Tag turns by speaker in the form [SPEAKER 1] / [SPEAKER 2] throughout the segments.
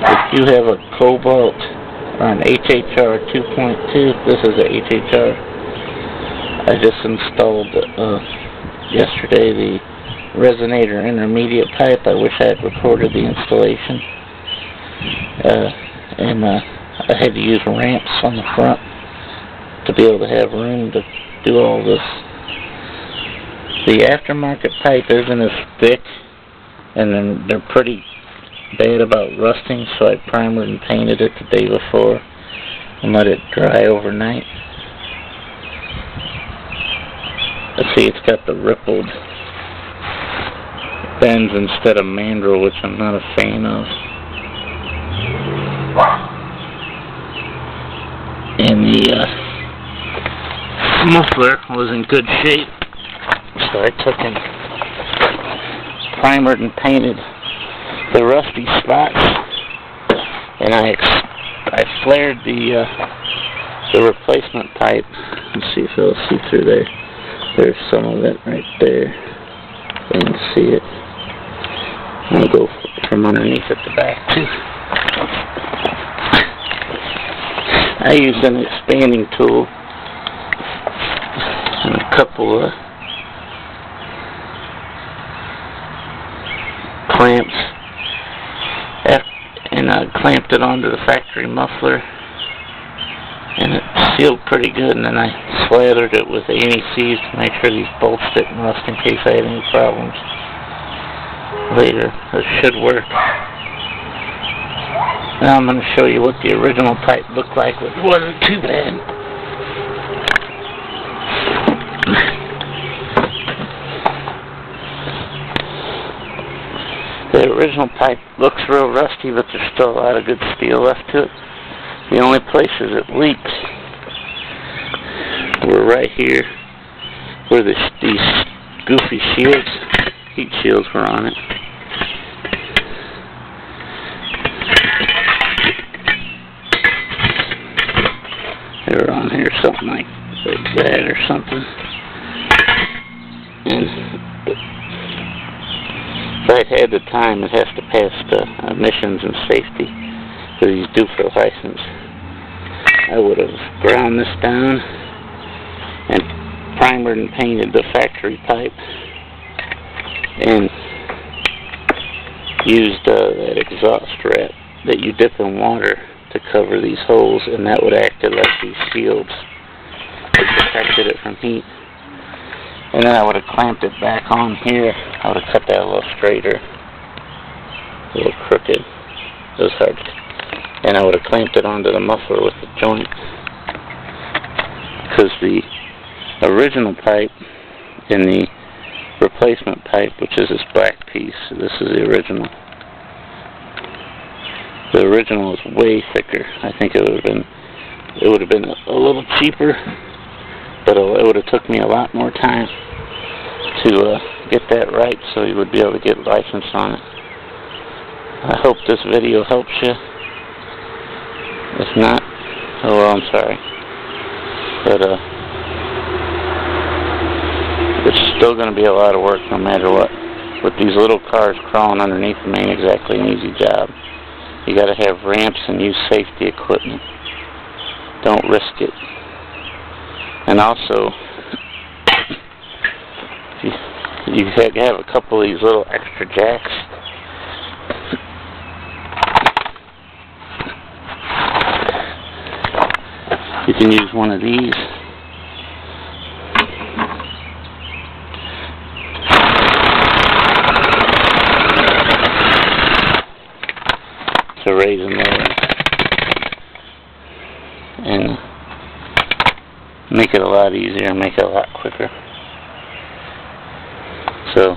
[SPEAKER 1] If you have a Cobalt or an HHR 2.2, this is a HHR. I just installed yesterday the resonator intermediate pipe. I wish I had recorded the installation. And I had to use ramps on the front to be able to have room to do all this. The aftermarket pipe isn't as thick, and then they're pretty bad about rusting, so I primered and painted it the day before and let it dry overnight. Let's see, it's got the rippled bends instead of mandrel, which I'm not a fan of. And the muffler was in good shape, so I took and primered and painted the rusty spots, and I flared the replacement pipe. Let's see if it'll see through there. There's some of it right there. You can see it. I'll go from underneath at the back too. I used an expanding tool and a couple of clamps, and I clamped it onto the factory muffler, and it sealed pretty good, and then I slathered it with anti-seize to make sure these bolts didn't rust in case I had any problems later. This should work. Now I'm going to show you what the original pipe looked like, which wasn't too bad. The original pipe looks real rusty, but there's still a lot of good steel left to it. The only places it leaks were right here, where these goofy shields, heat shields, were on it. They were on here, something like that or something. And if I'd had the time, it has to pass the emissions and safety for these due for license. I would have ground this down and primered and painted the factory pipe and used that exhaust wrap that you dip in water to cover these holes, and that would act as like these shields that protected it from heat. And then I would have clamped it back on here. I would have cut that a little straighter, a little crooked. It was hard. And I would have clamped it onto the muffler with the joint, because the original pipe and the replacement pipe, which is this black piece, this is the original. The original is way thicker. I think it would have been a little cheaper, but it would have took me a lot more time to get that right, so you would be able to get license on it. I hope this video helps you. If not, oh well, I'm sorry. But it's still going to be a lot of work no matter what. With these little cars crawling underneath them ain't exactly an easy job. You got to have ramps and use safety equipment. Don't risk it. And also, you have a couple of these little extra jacks. You can use one of these to raise them there and make it a lot easier and make it a lot quicker. So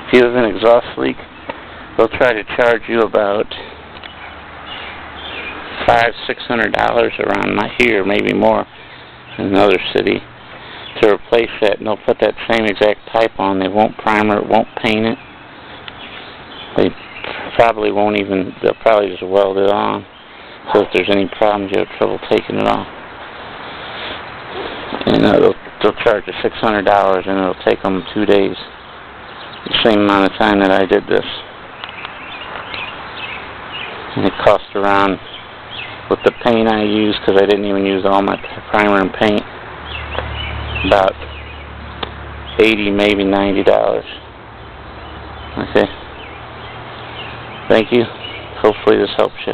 [SPEAKER 1] if you have an exhaust leak, they'll try to charge you about $500–600 around here, maybe more in another city, to replace that, and they'll put that same exact pipe on. They won't primer it, won't paint it. They probably won't even, they'll probably just weld it on, so if there's any problems you have trouble taking it off. And they'll charge you $600, and it'll take them 2 days, the same amount of time that I did this. And it cost around, with the paint I used, because I didn't even use all my primer and paint, about $80, maybe $90. Okay. Thank you. Hopefully this helps you.